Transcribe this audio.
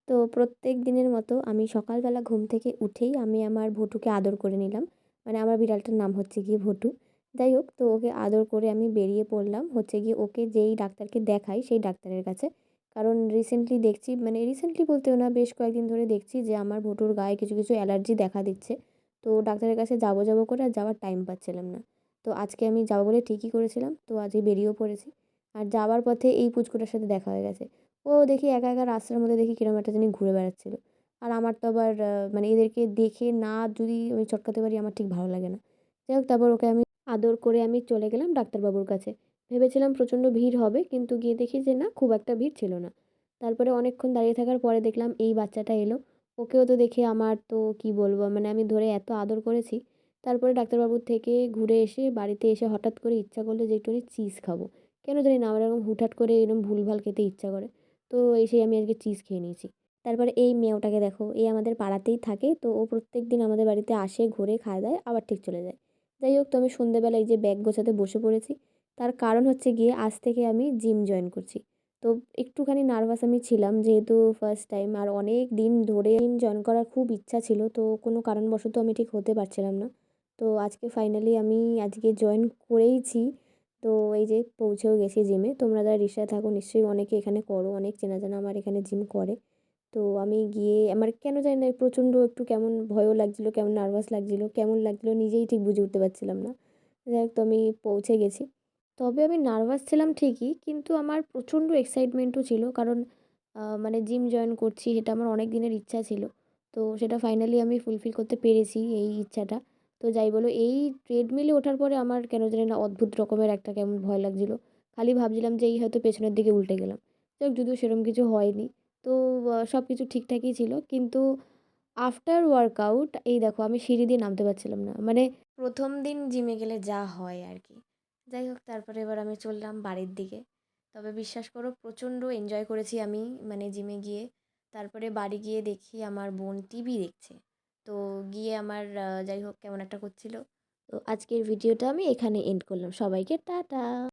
তো প্রত্যেক দিনের মতো আমি সকালবেলা ঘুম থেকে উঠেই আমি আমার ভুটুকে আদর করে নিলাম। মানে আমার বিড়ালটার নাম হচ্ছে গিয়ে ভুটু। যাই হোক, তো ওকে আদর করে আমি বেরিয়ে পড়লাম হচ্ছে গিয়ে ওকে যেই ডাক্তারকে দেখাই সেই ডাক্তারের কাছে। কারণ রিসেন্টলি দেখছি, মানে রিসেন্টলি বলতেও না, বেশ কয়েকদিন ধরে দেখছি যে আমার ভুটুর গায়ে কিছু, কিছু অ্যালার্জি দেখা দিচ্ছে। তো ডাক্তারের কাছে যাবো, যাবো করে আর যাওয়ার টাইম পাচ্ছিলাম না। তো আজকে আমি যাবো বলে ঠিকই করেছিলাম। তো আজকে বেরিয়েও পড়েছি। আর যাওয়ার পথে এই পুচকুটার সাথে দেখা হয়ে গেছে। ও দেখি একা, একা রাস্তার মধ্যে দেখি কিরম একটা জানি ঘুরে বেড়াচ্ছিল। আর আমার তো আবার মানে এদেরকে দেখে না যদি আমি চটকাতে পারি আমার ঠিক ভালো লাগে না। যাই হোক, তারপর ওকে আমি আদর করে আমি চলে গেলাম ডাক্তারবাবুর কাছে। ভেবেছিলাম প্রচণ্ড ভিড় হবে, কিন্তু গিয়ে দেখি যে না, খুব একটা ভিড় ছিল না। তারপরে অনেকক্ষণ দাঁড়িয়ে থাকার পরে দেখলাম এই বাচ্চাটা এলো। ওকেও তো দেখে আমার তো কি বলবো, মানে আমি ধরে এত আদর করেছি। তারপরে ডাক্তারবাবুর থেকে ঘুরে এসে বাড়িতে এসে হঠাৎ করে ইচ্ছা করলো যে একটুখানি চিজ খাবো। কেন জানি না আমার এরকম হুটহাট করে এরকম ভুলভাল খেতে ইচ্ছা করে। তো এসেই আমি আজকে চিজ খেয়ে নিয়েছি। তারপরে এই মেয়েটাকে দেখো, এই আমাদের পাড়াতেই থাকে। তো ও প্রত্যেকদিন আমাদের বাড়িতে আসে, ঘোরে, খায়-দায় আবার ঠিক চলে যায়। যাই হোক, তো আমি সন্ধ্যেবেলা এই যে ব্যাগ গোছাতে বসে পড়েছি। তার কারণ হচ্ছে গিয়ে আজ থেকে আমি জিম জয়েন করছি। তো একটুখানি নার্ভাস আমি ছিলাম, যেহেতু ফার্স্ট টাইম, আর অনেক দিন ধরে জিম জয়েন করার খুব ইচ্ছা ছিল। তো কোনো কারণবশত আমি ঠিক হতে পারছিলাম না। তো আজকে ফাইনালি আমি আজকে জয়েন করেইছি। তো এই যে পৌঁছেও গেছি জিমে। তোমরা যারা রিকশায় থাকো নিশ্চয়ই অনেকে এখানে করো, অনেক চেনা জানা আমার এখানে জিম করে। তো আমি গিয়ে আমার কেন জানি না প্রচণ্ড একটু কেমন ভয়ও লাগছিলো, কেমন নার্ভাস লাগছিলো, কেমন লাগছিলো নিজেই ঠিক বুঝে উঠতে পারছিলাম না। যাই হোক, তো আমি পৌঁছে গেছি। তবে আমি নার্ভাস ছিলাম ঠিকই, কিন্তু আমার প্রচণ্ড এক্সাইটমেন্টও ছিল। কারণ মানে জিম জয়েন করছি, এটা আমার অনেক দিনের ইচ্ছা ছিল। তো সেটা ফাইনালি আমি ফুলফিল করতে পেরেছি এই ইচ্ছাটা। তো যাই বলো, এই ট্রেডমিলে ওঠার পরে আমার কেন জানি না অদ্ভুত রকমের একটা কেমন ভয় লাগছিল। খালি ভাবছিলাম যে এই হয়তো পেছনের দিকে উল্টে গেলাম। যাই হোক, যদিও সেরকম কিছু হয়নি। তো সব কিছু ঠিকঠাকই ছিল। কিন্তু আফটার ওয়ার্কআউট এই দেখো আমি সিঁড়ি দিয়ে নামতে পারছিলাম না। মানে ১ম দিন জিমে গেলে যা হয় আরকি। যাই হোক, তারপরে এবার আমি চললাম বাড়ির দিকে। তবে বিশ্বাস করো প্রচণ্ড এনজয় করেছি আমি, মানে জিমে গিয়ে। তারপরে বাড়ি গিয়ে দেখি আমার বোন টিভি দেখছে। তো গিয়ে আমার যাই হোক কেমন একটা করছিল। তো আজকের ভিডিওটা আমি এখানে এন্ড করলাম। সবাইকে টাটা।